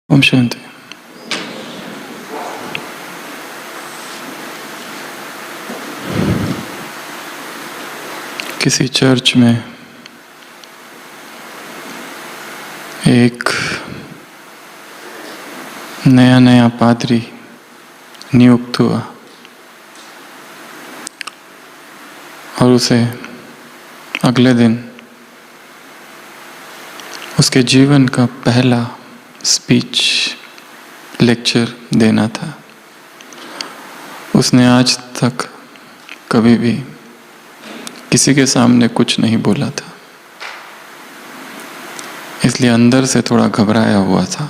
ओम शांति। किसी चर्च में एक नया पादरी नियुक्त हुआ और उसे अगले दिन उसके जीवन का पहला स्पीच लेक्चर देना था। उसने आज तक कभी भी किसी के सामने कुछ नहीं बोला था, इसलिए अंदर से थोड़ा घबराया हुआ था।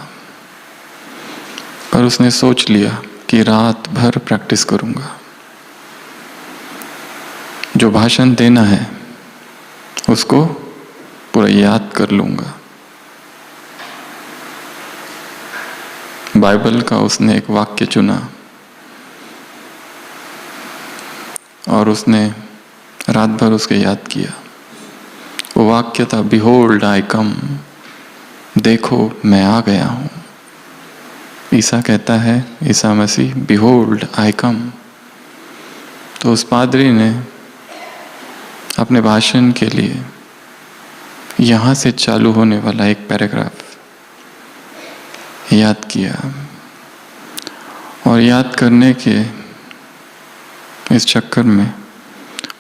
पर उसने सोच लिया कि रात भर प्रैक्टिस करूंगा, जो भाषण देना है उसको पूरा याद कर लूंगा। बाइबल का उसने एक वाक्य चुना और उसने रात भर उसके याद किया। वो वाक्य था, बिहोल्ड आई कम, देखो मैं आ गया हूं। ईसा कहता है, ईसा मसीह, बिहोल्ड आई कम। तो उस पादरी ने अपने भाषण के लिए यहां से चालू होने वाला एक पैराग्राफ याद किया और याद करने के इस चक्कर में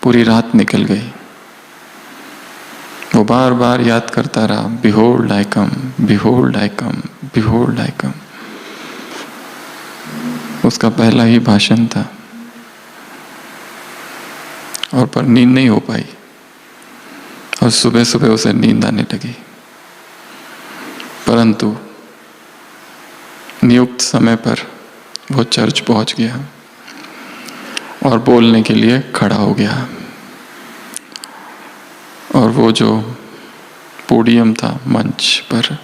पूरी रात निकल गई। वो बार बार याद करता रहा, बिहोल्ड आई कम, बिहोल्ड आई कम, बिहोल्ड आई कम। उसका पहला ही भाषण था और पर नींद नहीं हो पाई और सुबह सुबह उसे नींद आने लगी। परंतु नियुक्त समय पर वो चर्च पहुंच गया और बोलने के लिए खड़ा हो गया। और वो जो पोडियम था मंच पर,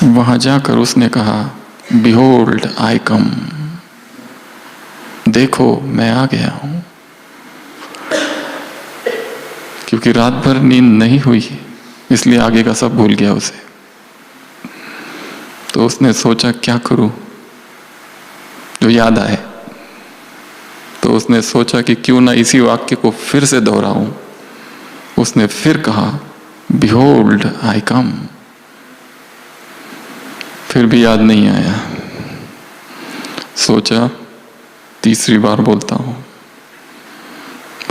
वहां जाकर उसने कहा, बिहोल्ड आई कम, देखो मैं आ गया हूं। क्योंकि रात भर नींद नहीं हुई, इसलिए आगे का सब भूल गया उसे। तो उसने सोचा क्या करूं जो याद आए। तो उसने सोचा कि क्यों ना इसी वाक्य को फिर से दोहराऊं। उसने फिर कहा, बिहोल्ड आई कम। फिर भी याद नहीं आया। सोचा तीसरी बार बोलता हूं।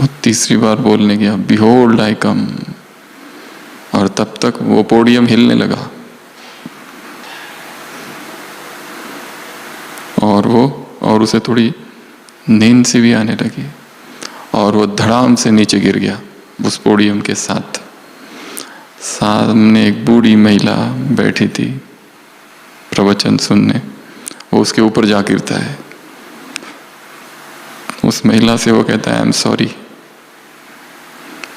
वो तीसरी बार बोलने गया, बिहोल्ड आई कम। और तब तक वो पोडियम हिलने लगा और उसे थोड़ी नींद सी भी आने लगी और वो धड़ाम से नीचे गिर गया उस पोडियम के साथ। सामने एक बूढ़ी महिला बैठी थी प्रवचन सुनने, वो उसके ऊपर जा गिरता है। उस महिला से वो कहता है, आई एम सॉरी।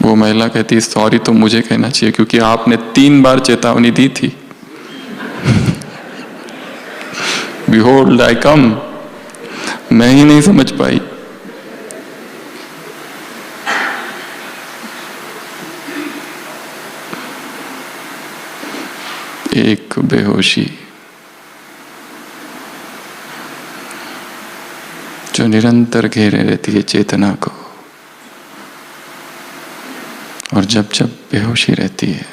वो महिला कहती है, सॉरी तो मुझे कहना चाहिए क्योंकि आपने 3 बार चेतावनी दी थी। बिहोल्ड आई कम, मैं ही नहीं समझ पाई। एक बेहोशी जो निरंतर घेरे रहती है चेतना को, और जब जब बेहोशी रहती है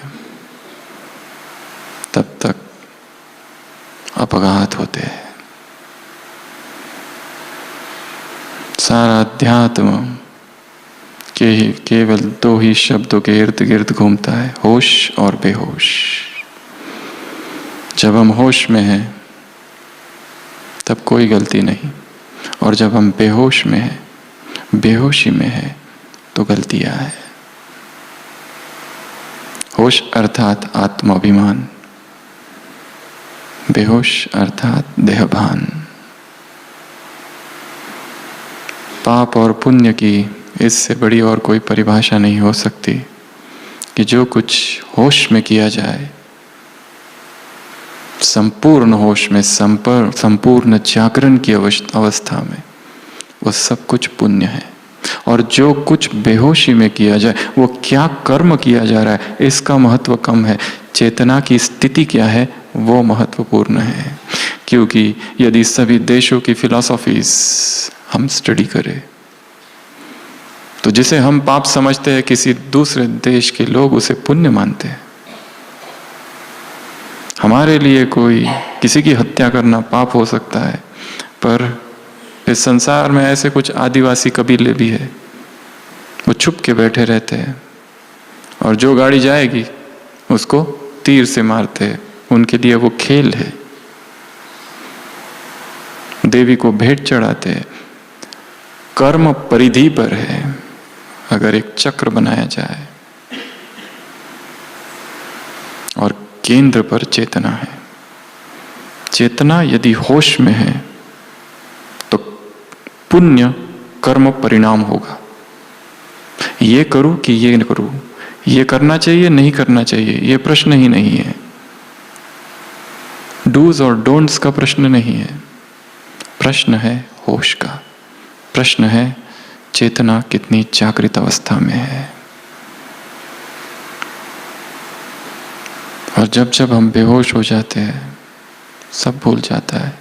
तब तक अपघात होते हैं। सारा अध्यात्म केवल 2 ही शब्दों के इर्द गिर्द घूमता है, होश और बेहोश। जब हम होश में हैं तब कोई गलती नहीं, और जब हम बेहोश में हैं, बेहोशी में हैं, तो गलतियां हैं। होश अर्थात आत्माभिमान, बेहोश अर्थात देहभान। पाप और पुण्य की इससे बड़ी और कोई परिभाषा नहीं हो सकती कि जो कुछ होश में किया जाए, संपूर्ण होश में, संपूर्ण जागरण की अवस्था में, वो सब कुछ पुण्य है। और जो कुछ बेहोशी में किया जाए, वो क्या कर्म किया जा रहा है, इसका महत्व कम है। चेतना की स्थिति क्या है वो महत्वपूर्ण है। क्योंकि यदि सभी देशों की फिलॉसफीज हम स्टडी करें तो जिसे हम पाप समझते हैं, किसी दूसरे देश के लोग उसे पुण्य मानते हैं। हमारे लिए कोई किसी की हत्या करना पाप हो सकता है, पर इस संसार में ऐसे कुछ आदिवासी कबीले भी है, वो छुप के बैठे रहते हैं और जो गाड़ी जाएगी उसको तीर से मारते हैं। उनके लिए वो खेल है। देवी को भेंट चढ़ाते हैं। कर्म परिधि पर है। अगर एक चक्र बनाया जाए और केंद्र पर चेतना है, चेतना यदि होश में है तो पुण्य कर्म परिणाम होगा। ये करूं कि ये न करूं, ये करना चाहिए नहीं करना चाहिए, ये प्रश्न ही नहीं है। डूज और डोंट्स का प्रश्न नहीं है। प्रश्न है होश का। प्रश्न है चेतना कितनी जागृत अवस्था में है। और जब जब हम बेहोश हो जाते हैं सब भूल जाता है।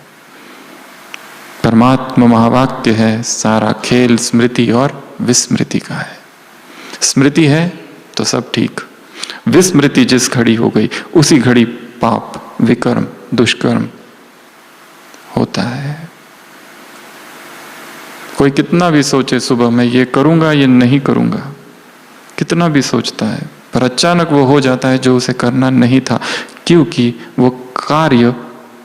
परमात्मा महावाक्य है, सारा खेल स्मृति और विस्मृति का है। स्मृति है तो सब ठीक, विस्मृति जिस घड़ी हो गई उसी घड़ी पाप विकर्म दुष्कर्म होता है। कोई कितना भी सोचे सुबह मैं ये करूंगा ये नहीं करूंगा, कितना भी सोचता है, पर अचानक वो हो जाता है जो उसे करना नहीं था, क्योंकि वो कार्य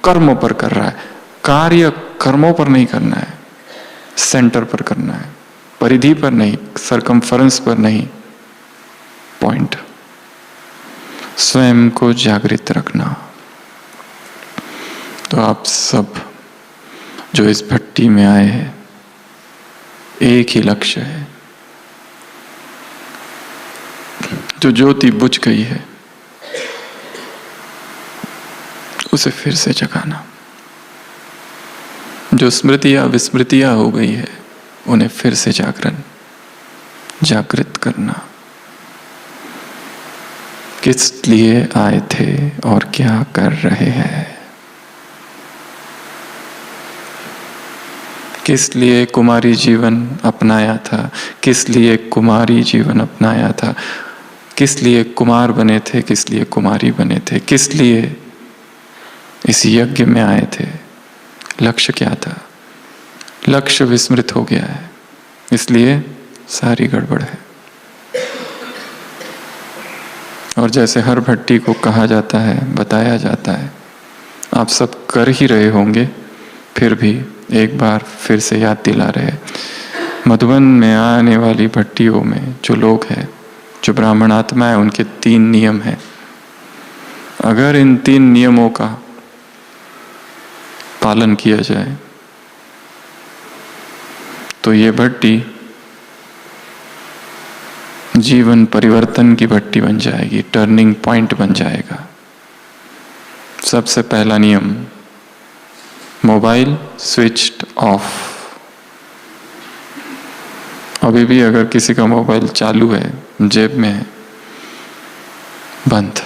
कर्मों पर कर रहा है। कार्य कर्मों पर नहीं करना है, सेंटर पर करना है, परिधि पर नहीं, सरकमफरेंस पर नहीं। पॉइंट स्वयं को जागृत रखना। तो आप सब जो इस भट्टी में आए हैं, एक ही लक्ष्य है। जो ज्योति बुझ गई है उसे फिर से जगाना। जो स्मृतियां विस्मृतियां हो गई है उन्हें फिर से जागृत करना। किस लिए आए थे और क्या कर रहे हैं, किस लिए कुमारी जीवन अपनाया था, किस लिए कुमारी जीवन अपनाया था, किस लिए कुमार बने थे, किस लिए कुमारी बने थे, किस लिए इस यज्ञ में आए थे, लक्ष्य क्या था। लक्ष्य विस्मृत हो गया है, इसलिए सारी गड़बड़ है। और जैसे हर भट्टी को कहा जाता है, बताया जाता है, आप सब कर ही रहे होंगे, फिर भी एक बार फिर से याद दिला रहे। मधुबन में आने वाली भट्टियों में जो लोग हैं, जो ब्राह्मण आत्मा है, उनके 3 नियम हैं। अगर इन 3 नियमों का पालन किया जाए तो ये भट्टी जीवन परिवर्तन की भट्टी बन जाएगी, टर्निंग पॉइंट बन जाएगा। सबसे पहला नियम, मोबाइल स्विच्ड ऑफ। अभी भी अगर किसी का मोबाइल चालू है, जेब में है, बंद।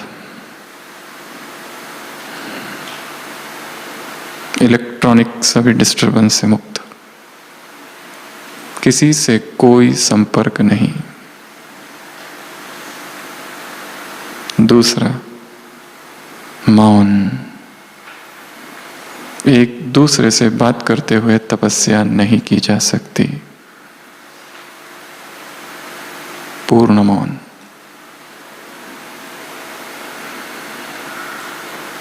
इलेक्ट्रॉनिक सभी डिस्टरबेंस से मुक्त, किसी से कोई संपर्क नहीं। दूसरा, मौन। एक दूसरे से बात करते हुए तपस्या नहीं की जा सकती। पूर्ण मौन।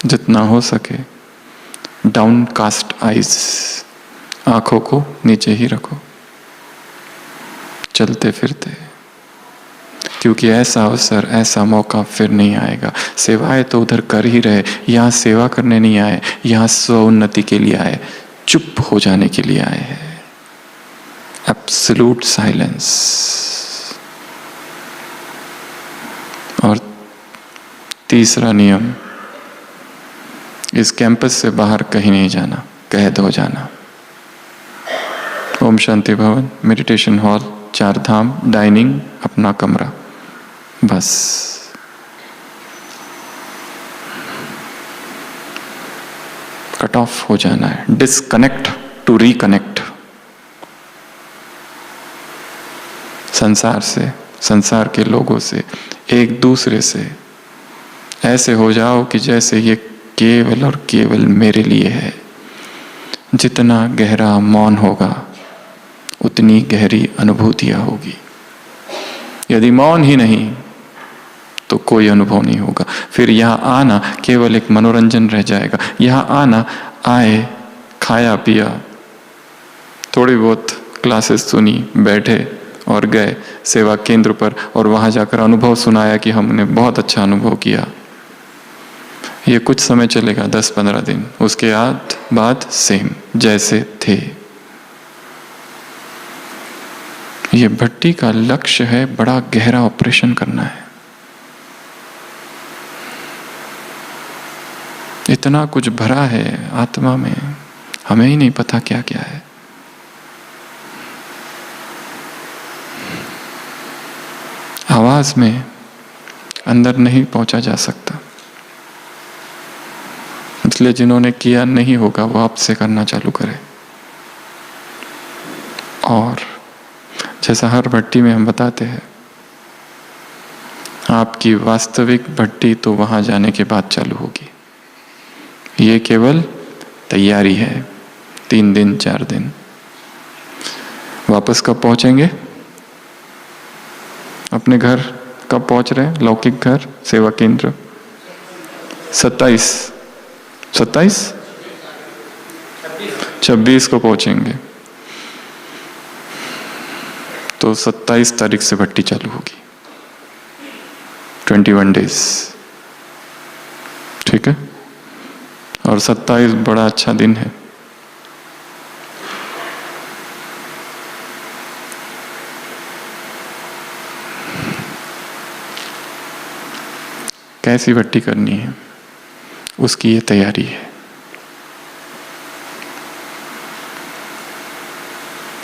जितना हो सके डाउन कास्ट आइज, आंखों को नीचे ही रखो चलते फिरते, क्योंकि ऐसा अवसर ऐसा मौका फिर नहीं आएगा। सेवाएं तो उधर कर ही रहे, यहाँ सेवा करने नहीं आए, यहाँ स्व उन्नति के लिए आए, चुप हो जाने के लिए आए हैं। Absolute silence. और तीसरा नियम, इस कैंपस से बाहर कहीं नहीं जाना, कैद हो जाना। ओम शांति भवन मेडिटेशन हॉल 4 धाम, डाइनिंग, अपना कमरा, बस। कट ऑफ हो जाना है, डिस्कनेक्ट टू रिकनेक्ट संसार से, संसार के लोगों से, एक दूसरे से। ऐसे हो जाओ कि जैसे ये केवल और केवल मेरे लिए है। जितना गहरा मौन होगा उतनी गहरी अनुभूतियां होगी। यदि मौन ही नहीं तो कोई अनुभव नहीं होगा। फिर यहाँ आना केवल एक मनोरंजन रह जाएगा। यहाँ आना, आए, खाया पिया, थोड़ी बहुत क्लासेस सुनी, बैठे और गए सेवा केंद्र पर, और वहां जाकर अनुभव सुनाया कि हमने बहुत अच्छा अनुभव किया। ये कुछ समय चलेगा, 10-15 दिन, उसके बाद सेम जैसे थे। ये भट्टी का लक्ष्य है बड़ा गहरा ऑपरेशन करना है। इतना कुछ भरा है आत्मा में, हमें ही नहीं पता क्या क्या है। आवाज में अंदर नहीं पहुंचा जा सकता, इसलिए जिन्होंने किया नहीं होगा वो आपसे करना चालू करें। और जैसा हर भट्टी में हम बताते हैं, आपकी वास्तविक भट्टी तो वहां जाने के बाद चालू होगी। ये केवल तैयारी है, 3 दिन 4 दिन। वापस कब पहुंचेंगे? अपने घर कब पहुंच रहे हैं? लौकिक घर, सेवा केंद्र 27 26 को पहुंचेंगे। तो 27 तारीख से भट्टी चालू होगी, 21 डेज, ठीक है। और 27 बड़ा अच्छा दिन है। कैसी भट्टी करनी है उसकी ये तैयारी है।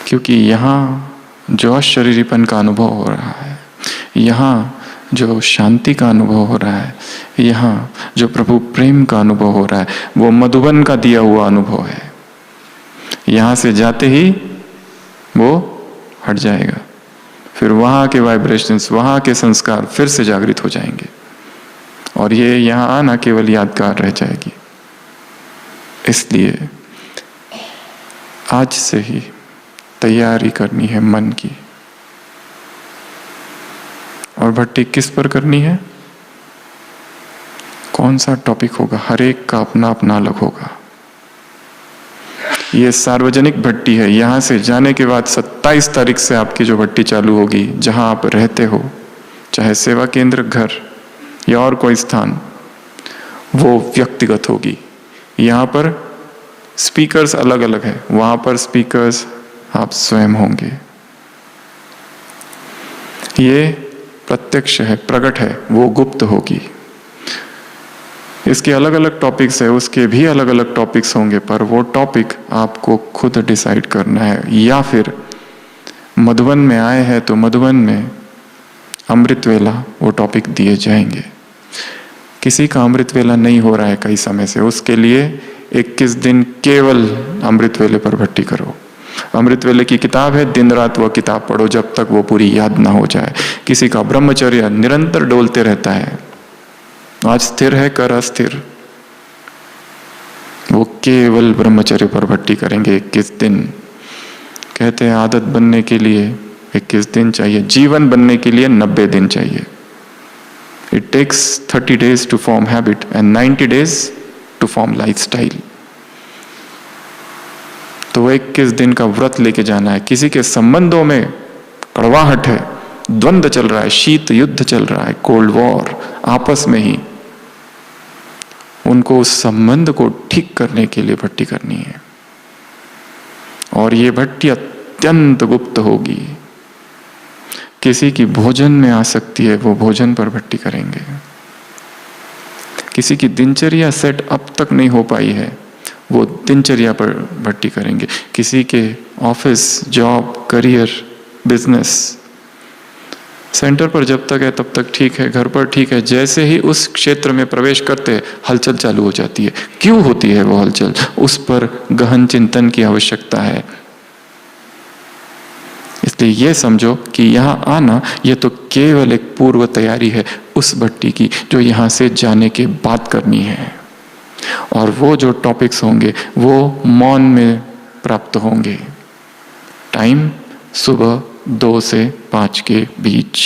क्योंकि यहाँ जो अशरीरीपन का अनुभव हो रहा है, यहाँ जो शांति का अनुभव हो रहा है, यहाँ जो प्रभु प्रेम का अनुभव हो रहा है, वो मधुबन का दिया हुआ अनुभव है। यहाँ से जाते ही वो हट जाएगा, फिर वहाँ के वाइब्रेशंस, वहाँ के संस्कार फिर से जागृत हो जाएंगे, और ये यहाँ आना केवल यादगार रह जाएगी। इसलिए आज से ही तैयारी करनी है मन की। और भट्टी किस पर करनी है, कौन सा टॉपिक होगा, हर एक का अपना अपना अलग होगा। ये सार्वजनिक भट्टी है। यहां से जाने के बाद 27 तारीख से आपकी जो भट्टी चालू होगी, जहां आप रहते हो, चाहे सेवा केंद्र, घर या और कोई स्थान, वो व्यक्तिगत होगी। यहाँ पर स्पीकर्स अलग अलग है, वहां पर स्पीकर्स आप स्वयं होंगे। ये प्रत्यक्ष है, प्रकट है, वो गुप्त होगी। इसके अलग अलग टॉपिक्स है, उसके भी अलग अलग टॉपिक्स होंगे, पर वो टॉपिक आपको खुद डिसाइड करना है। या फिर मधुबन में आए हैं तो मधुबन में अमृत वेला वो टॉपिक दिए जाएंगे। किसी का अमृत वेला नहीं हो रहा है कई समय से, उसके लिए 21 दिन केवल अमृत वेले पर भट्टी करो। अमृत वेले की किताब है, दिन रात वह किताब पढ़ो जब तक वो पूरी याद ना हो जाए। किसी का ब्रह्मचर्य निरंतर डोलते रहता है, आज स्थिर है कर अस्थिर, वो केवल ब्रह्मचर्य पर भट्टी करेंगे 21 दिन। कहते हैं आदत बनने के लिए 21 दिन चाहिए, जीवन बनने के लिए 90 दिन चाहिए। It takes 30 days to form habit and 90 days to form lifestyle. तो 21 दिन का व्रत लेके जाना है। किसी के संबंधों में कड़वाहट है, द्वंद्व चल रहा है, शीत युद्ध चल रहा है, कोल्ड वॉर, आपस में ही, उनको उस संबंध को ठीक करने के लिए भट्टी करनी है। और ये भट्टी अत्यंत गुप्त होगी। किसी की भोजन में आ सकती है, वो भोजन पर भट्टी करेंगे। किसी की दिनचर्या सेट अब तक नहीं हो पाई है, वो दिनचर्या पर भट्टी करेंगे। किसी के office, job, career business. Centre पर जब तक है तब तक ठीक है, घर पर ठीक है, जैसे ही उस क्षेत्र में प्रवेश करते हैं हलचल चालू हो जाती है। क्यों होती है वो हलचल? उस पर गहन चिंतन की आवश्यकता है। इसलिए ये समझो कि यहाँ आना ये तो केवल एक पूर्व तैयारी है उस भट्टी की जो यहाँ से जाने के बाद करनी है। और वो जो टॉपिक्स होंगे वो मौन में प्राप्त होंगे। टाइम सुबह 2 से 5 के बीच।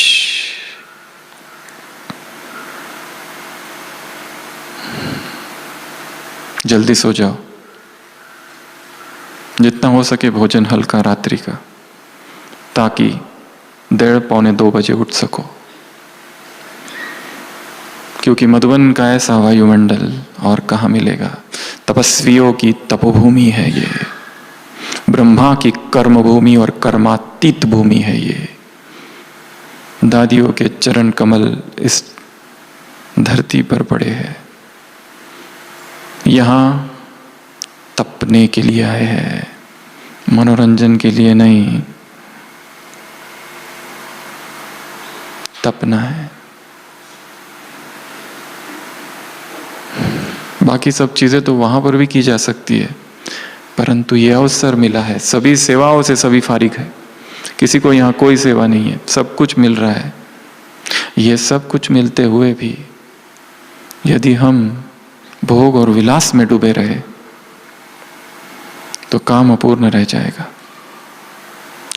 जल्दी सो जाओ, जितना हो सके भोजन हल्का रात्रि का, ताकि 1:30-2 बजे उठ सको। क्योंकि मधुबन का ऐसा वायुमंडल और कहाँ मिलेगा। तपस्वियों की तपोभूमि है ये, ब्रह्मा की कर्म भूमि और कर्मातीत भूमि है ये। दादियों के चरण कमल इस धरती पर पड़े हैं। यहाँ तपने के लिए आए हैं, मनोरंजन के लिए नहीं। तपना है। बाकी सब चीजें तो वहां पर भी की जा सकती है, परंतु यह अवसर मिला है। सभी सेवाओं से सभी फारिग है, किसी को यहाँ कोई सेवा नहीं है, सब कुछ मिल रहा है। ये सब कुछ मिलते हुए भी यदि हम भोग और विलास में डूबे रहे तो काम अपूर्ण रह जाएगा।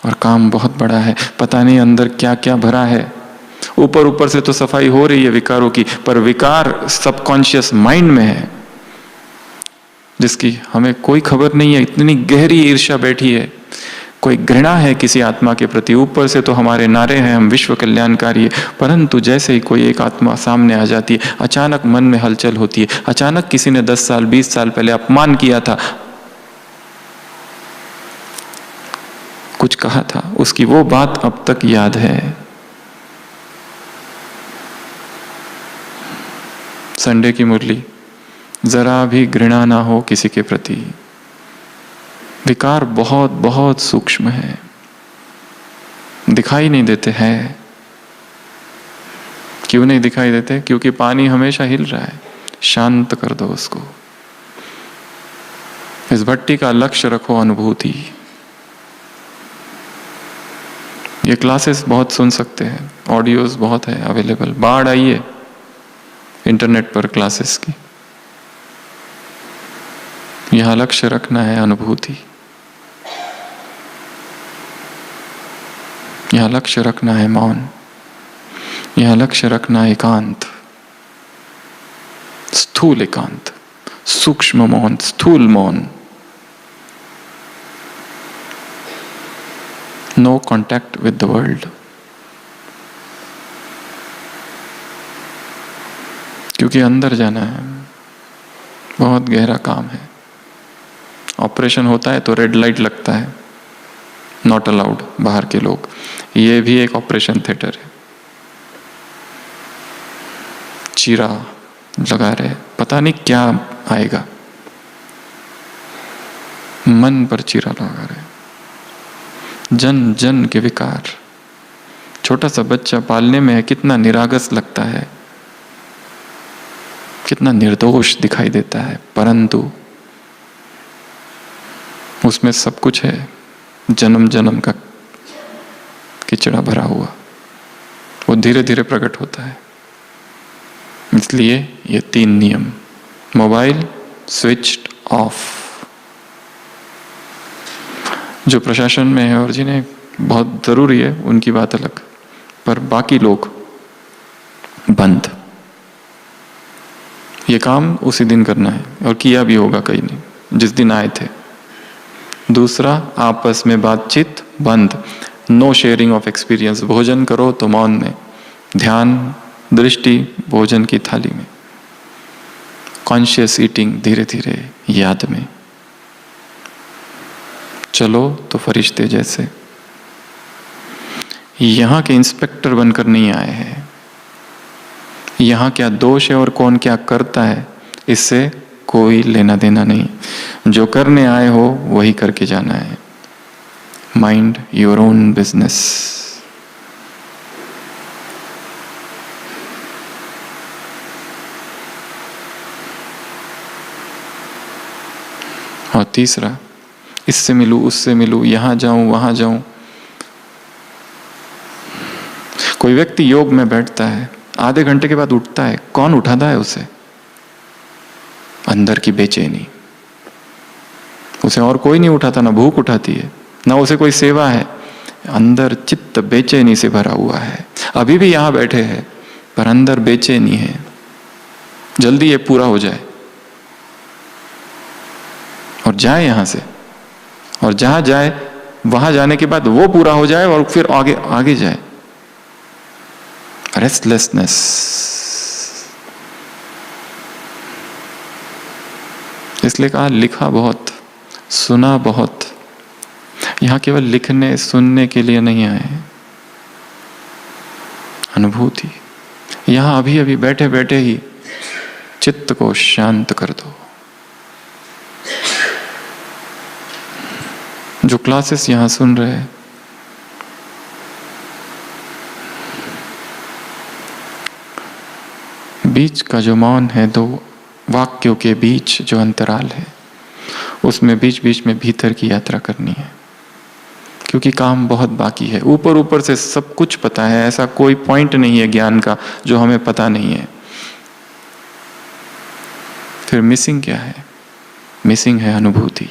और काम बहुत बड़ा है, पता नहीं अंदर क्या क्या भरा है। ऊपर ऊपर से तो सफाई हो रही है विकारों की, पर विकार सबकॉन्शियस माइंड में है जिसकी हमें कोई खबर नहीं है। इतनी गहरी ईर्ष्या बैठी है, कोई घृणा है किसी आत्मा के प्रति। ऊपर से तो हमारे नारे हैं हम विश्व कल्याणकारी है, परंतु जैसे ही कोई एक आत्मा सामने आ जाती है अचानक मन में हलचल होती है। अचानक किसी ने 10 साल 20 साल पहले अपमान किया था, कुछ कहा था, उसकी वो बात अब तक याद है। संडे की मुरली, जरा भी घृणा ना हो किसी के प्रति। विकार बहुत बहुत सूक्ष्म है, दिखाई नहीं देते हैं। क्यों नहीं दिखाई देते? क्योंकि पानी हमेशा हिल रहा है। शांत कर दो उसको। इस भट्टी का लक्ष्य रखो अनुभूति। ये क्लासेस बहुत सुन सकते हैं, ऑडियोज बहुत है अवेलेबल। बाढ़ आई है इंटरनेट पर क्लासेस की। यहां लक्ष्य रखना है अनुभूति, यहां लक्ष्य रखना है मौन, यहां लक्ष्य रखना है एकांत, स्थूल एकांत, सूक्ष्म मौन, स्थूल मौन। No contact with the world. क्योंकि अंदर जाना है, बहुत गहरा काम है। ऑपरेशन होता है तो रेड लाइट लगता है, नॉट अलाउड बाहर के लोग। ये भी एक ऑपरेशन थिएटर है। चीरा लगा रहे, पता नहीं क्या आएगा, मन पर चीरा लगा रहे। जन जन के विकार। छोटा सा बच्चा पालने में है, कितना निरागस लगता है, कितना निर्दोष दिखाई देता है, परंतु उसमें सब कुछ है, जन्म जन्म का किचड़ा भरा हुआ। वो धीरे धीरे प्रकट होता है। इसलिए ये 3 नियम। Mobile switched off. जो प्रशासन में है और जिन्हें बहुत जरूरी है उनकी बात अलग, पर बाकी लोग बंद। ये काम उसी दिन करना है और किया भी होगा कहीं नहीं जिस दिन आए थे। दूसरा, आपस में बातचीत बंद। No sharing of experience. भोजन करो तो मौन में, ध्यान दृष्टि भोजन की थाली में, कॉन्शियस ईटिंग धीरे धीरे याद में। चलो तो फरिश्ते जैसे। यहां के इंस्पेक्टर बनकर नहीं आए हैं। यहां क्या दोष है और कौन क्या करता है इससे कोई लेना देना नहीं। जो करने आए हो वही करके जाना है। Mind your own business. और तीसरा, इससे मिलूं उससे मिलूं, यहां जाऊं वहां जाऊं। कोई व्यक्ति योग में बैठता है, आधे घंटे के बाद उठता है, कौन उठाता है उसे? अंदर की बेचैनी। उसे और कोई नहीं उठाता, ना भूख उठाती है, ना उसे कोई सेवा है। अंदर चित्त बेचैनी से भरा हुआ है। अभी भी यहां बैठे हैं पर अंदर बेचैनी है, जल्दी ये पूरा हो जाए और जाए यहां से। और जहां जाए वहां जाने के बाद वो पूरा हो जाए और फिर आगे आगे जाए। रेस्टलेसनेस। इसलिए कहा लिखा बहुत, सुना बहुत। यहां केवल लिखने सुनने के लिए नहीं आए, अनुभूति। यहां अभी अभी बैठे बैठे ही चित्त को शांत कर दो। जो क्लासेस यहां सुन रहे हैं, बीच का जो मौन है, दो वाक्यों के बीच जो अंतराल है, उसमें बीच बीच में भीतर की यात्रा करनी है। क्योंकि काम बहुत बाकी है। ऊपर ऊपर से सब कुछ पता है, ऐसा कोई पॉइंट नहीं है ज्ञान का जो हमें पता नहीं है। फिर मिसिंग क्या है? मिसिंग है अनुभूति।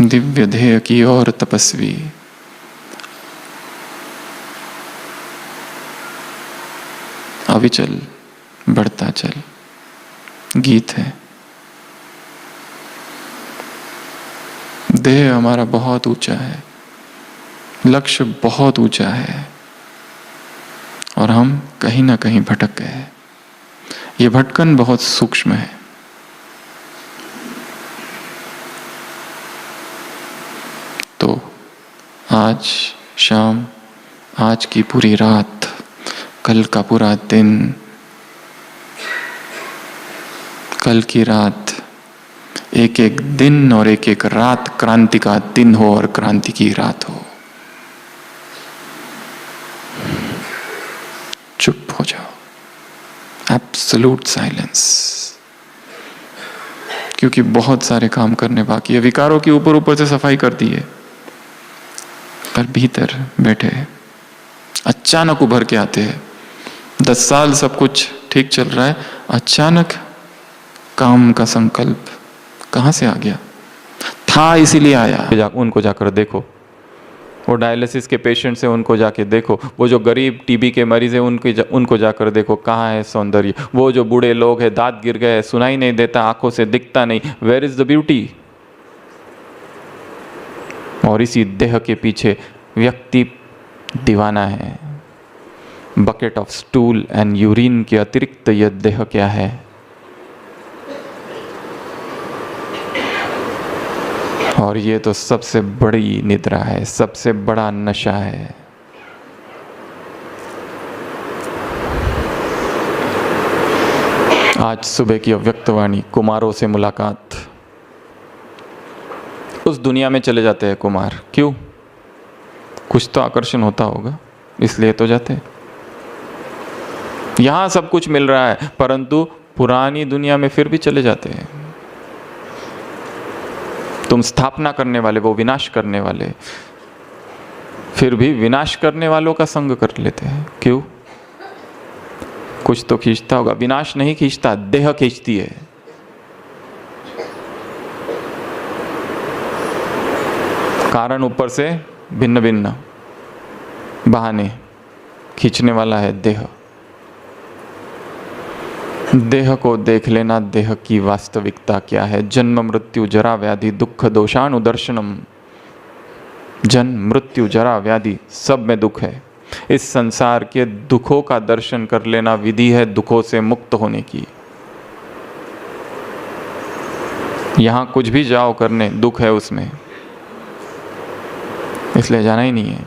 दिव्य ध्येय की ओर तपस्वी, अविचल बढ़ता चल, गीत है। देह हमारा बहुत ऊंचा है, लक्ष्य बहुत ऊंचा है, और हम कहीं ना कहीं भटक गए हैं। ये भटकन बहुत सूक्ष्म है। तो आज शाम, आज की पूरी रात, कल का पूरा दिन, कल की रात, एक एक दिन और एक एक रात क्रांति का दिन हो और क्रांति की रात हो। चुप हो जाओ, एब्सोल्यूट साइलेंस। क्योंकि बहुत सारे काम करने बाकी है। विकारों की ऊपर ऊपर से सफाई कर दी है, पर भीतर बैठे अचानक उभर के आते हैं। 10 साल सब कुछ ठीक चल रहा है, अचानक काम का संकल्प कहां से आ गया? था इसीलिए आया। उनको जाकर देखो, वो डायलिसिस के पेशेंट्स हैं, उनको जाके देखो। वो जो गरीब टीबी के मरीज हैं, उनको जाकर देखो, कहाँ है सौंदर्य? वो जो बूढ़े लोग हैं, दांत गिर गए, सुनाई नहीं देता, आंखों से दिखता नहीं, वेयर इज द ब्यूटी? और इसी देह के पीछे व्यक्ति दीवाना है। Bucket of stool and urine के अतिरिक्त यह देह क्या है? और ये तो सबसे बड़ी निद्रा है, सबसे बड़ा नशा है। आज सुबह की अव्यक्तवाणी, कुमारों से मुलाकात। उस दुनिया में चले जाते हैं कुमार। क्यों? कुछ तो आकर्षण होता होगा, इसलिए तो जाते। यहां सब कुछ मिल रहा है, परंतु पुरानी दुनिया में फिर भी चले जाते हैं। तुम स्थापना करने वाले, वो विनाश करने वाले, फिर भी विनाश करने वालों का संग कर लेते हैं। क्यों? कुछ तो खींचता होगा। विनाश नहीं खींचता, देह खींचती है। कारण ऊपर से भिन्न भिन्न बहाने, खींचने वाला है देह। देह को देख लेना, देह की वास्तविकता क्या है। जन्म मृत्यु जरा व्याधि दुख दोषानुदर्शनम। जन्म मृत्यु जरा व्याधि, सब में दुख है। इस संसार के दुखों का दर्शन कर लेना विधि है दुखों से मुक्त होने की। यहां कुछ भी जाओ करने, दुख है उसमें, इसलिए जाना ही नहीं है।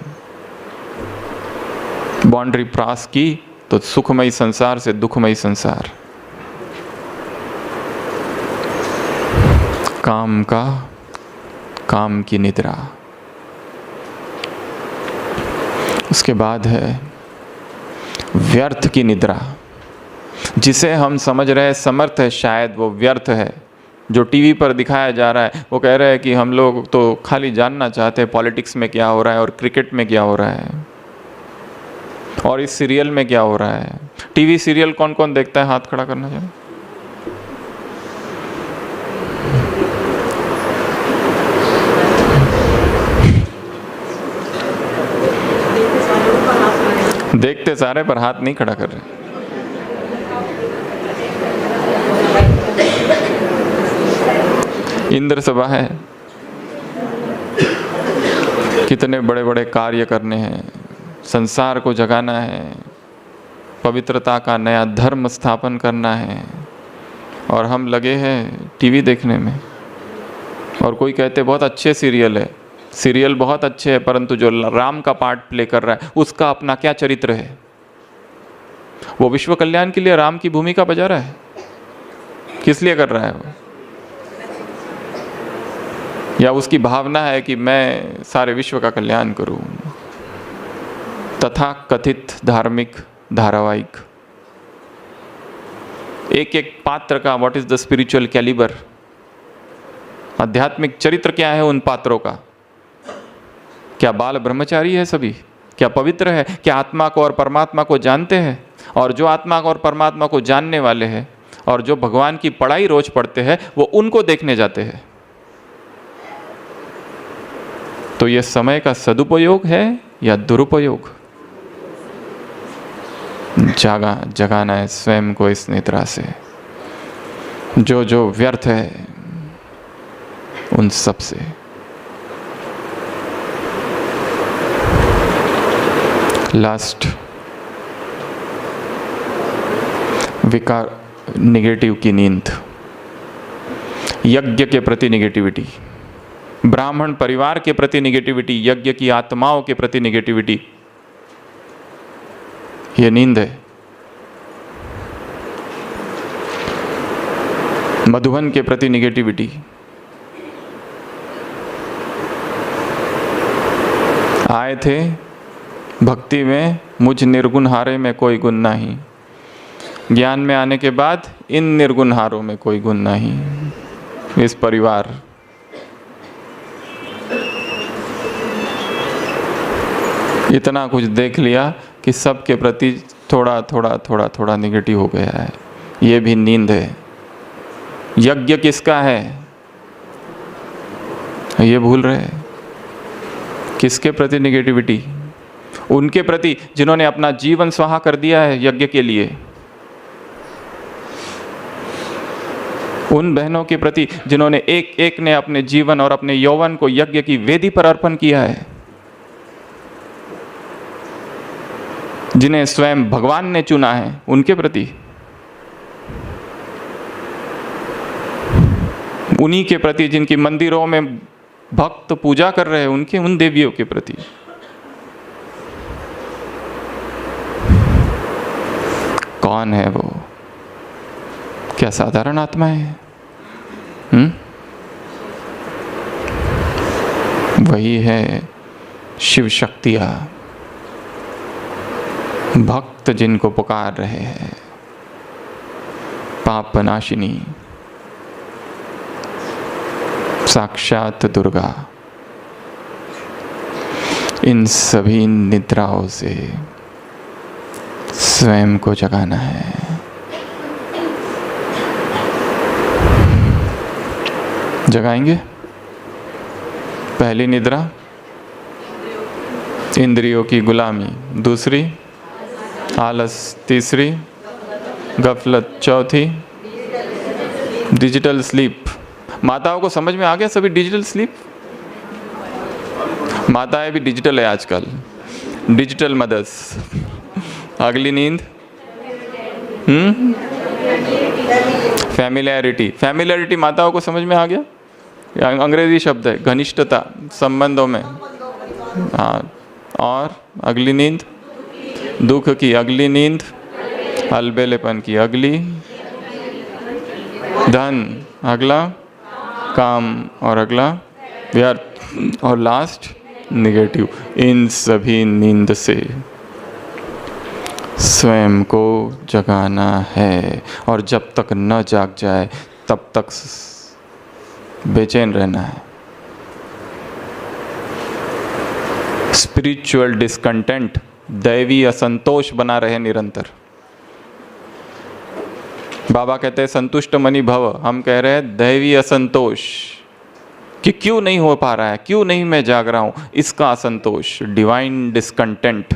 बाउंड्री क्रॉस की तो सुखमयी संसार से दुखमयी संसार। काम का काम की निद्रा। उसके बाद है व्यर्थ की निद्रा। जिसे हम समझ रहे हैं समर्थ है, शायद वो व्यर्थ है। जो टीवी पर दिखाया जा रहा है, वो कह रहे हैं कि हम लोग तो खाली जानना चाहते हैं पॉलिटिक्स में क्या हो रहा है और क्रिकेट में क्या हो रहा है और इस सीरियल में क्या हो रहा है। टीवी सीरियल कौन कौन देखता है? हाथ खड़ा करना चाहिए। देखते सारे पर हाथ नहीं खड़ा कर रहे। इंद्र सभा है, कितने बड़े बड़े कार्य करने हैं, संसार को जगाना है, पवित्रता का नया धर्म स्थापन करना है, और हम लगे हैं टीवी देखने में। और कोई कहते बहुत अच्छे सीरियल है, सीरियल बहुत अच्छे है, परंतु जो राम का पार्ट प्ले कर रहा है उसका अपना क्या चरित्र है? वो विश्व कल्याण के लिए राम की भूमिका बजा रहा है? किस लिए कर रहा है वो? या उसकी भावना है कि मैं सारे विश्व का कल्याण करूं? तथा कथित धार्मिक धारावाहिक, एक एक पात्र का what is the spiritual calibre, आध्यात्मिक चरित्र क्या है उन पात्रों का? क्या बाल ब्रह्मचारी है सभी? क्या पवित्र है? क्या आत्मा को और परमात्मा को जानते हैं? और जो आत्मा को और परमात्मा को जानने वाले हैं और जो भगवान की पढ़ाई रोज पढ़ते हैं, वो उनको देखने जाते हैं। तो यह समय का सदुपयोग है या दुरुपयोग? जगाना है स्वयं को इस निद्रा से। जो जो व्यर्थ है उन सब से। लास्ट, विकार, निगेटिव की नींद, यज्ञ के प्रति निगेटिविटी, ब्राह्मण परिवार के प्रति निगेटिविटी, यज्ञ की आत्माओं के प्रति निगेटिविटी, ये नींद है। मधुबन के प्रति निगेटिविटी, आए थे भक्ति में, मुझ निर्गुण हारे में कोई गुण नहीं। ज्ञान में आने के बाद इन निर्गुण हारों में कोई गुण नहीं। इस परिवार, इतना कुछ देख लिया कि सबके प्रति थोड़ा थोड़ा थोड़ा थोड़ा निगेटिव हो गया है। ये भी नींद है। यज्ञ किसका है ये भूल रहे हैं। किसके प्रति निगेटिविटी? उनके प्रति जिन्होंने अपना जीवन स्वाहा कर दिया है यज्ञ के लिए। उन बहनों के प्रति जिन्होंने एक एक ने अपने जीवन और अपने यौवन को यज्ञ की वेदी पर अर्पण किया है, जिन्हें स्वयं भगवान ने चुना है, उनके प्रति। उन्हीं के प्रति जिनकी मंदिरों में भक्त पूजा कर रहे हैं, उनके उन देवियों के प्रति। कौन है वो? क्या साधारण आत्मा है? वही है शिव शक्तियां, भक्त जिनको पुकार रहे हैं, पाप नाशिनी, साक्षात दुर्गा। इन सभी निद्राओं से स्वयं को जगाना है। जगाएंगे। पहली निद्रा इंद्रियों की गुलामी, दूसरी आलस, तीसरी गफलत, चौथी डिजिटल स्लीप। माताओं को समझ में आ गया सभी डिजिटल स्लीप? माताएं भी डिजिटल है आजकल, डिजिटल मदर्स। अगली नींद फैमिलियरिटी। फैमिलियरिटी माताओं को समझ में आ गया? अंग्रेजी शब्द है, घनिष्ठता संबंधों में। हाँ, और अगली नींद दुख की, अगली नींद अलबेलेपन की, अगली धन, अगला काम, और अगला यार, और लास्ट निगेटिव, इन सभी नींद से स्वयं को जगाना है, और जब तक न जाग जाए तब तक बेचैन रहना है। स्पिरिचुअल डिस्कंटेंट, दैवी असंतोष बना रहे निरंतर। बाबा कहते हैं संतुष्ट मनि भव, हम कह रहे हैं दैवी असंतोष कि क्यों नहीं हो पा रहा है, क्यों नहीं मैं जाग रहा हूं, इसका असंतोष, डिवाइन डिस्कंटेंट।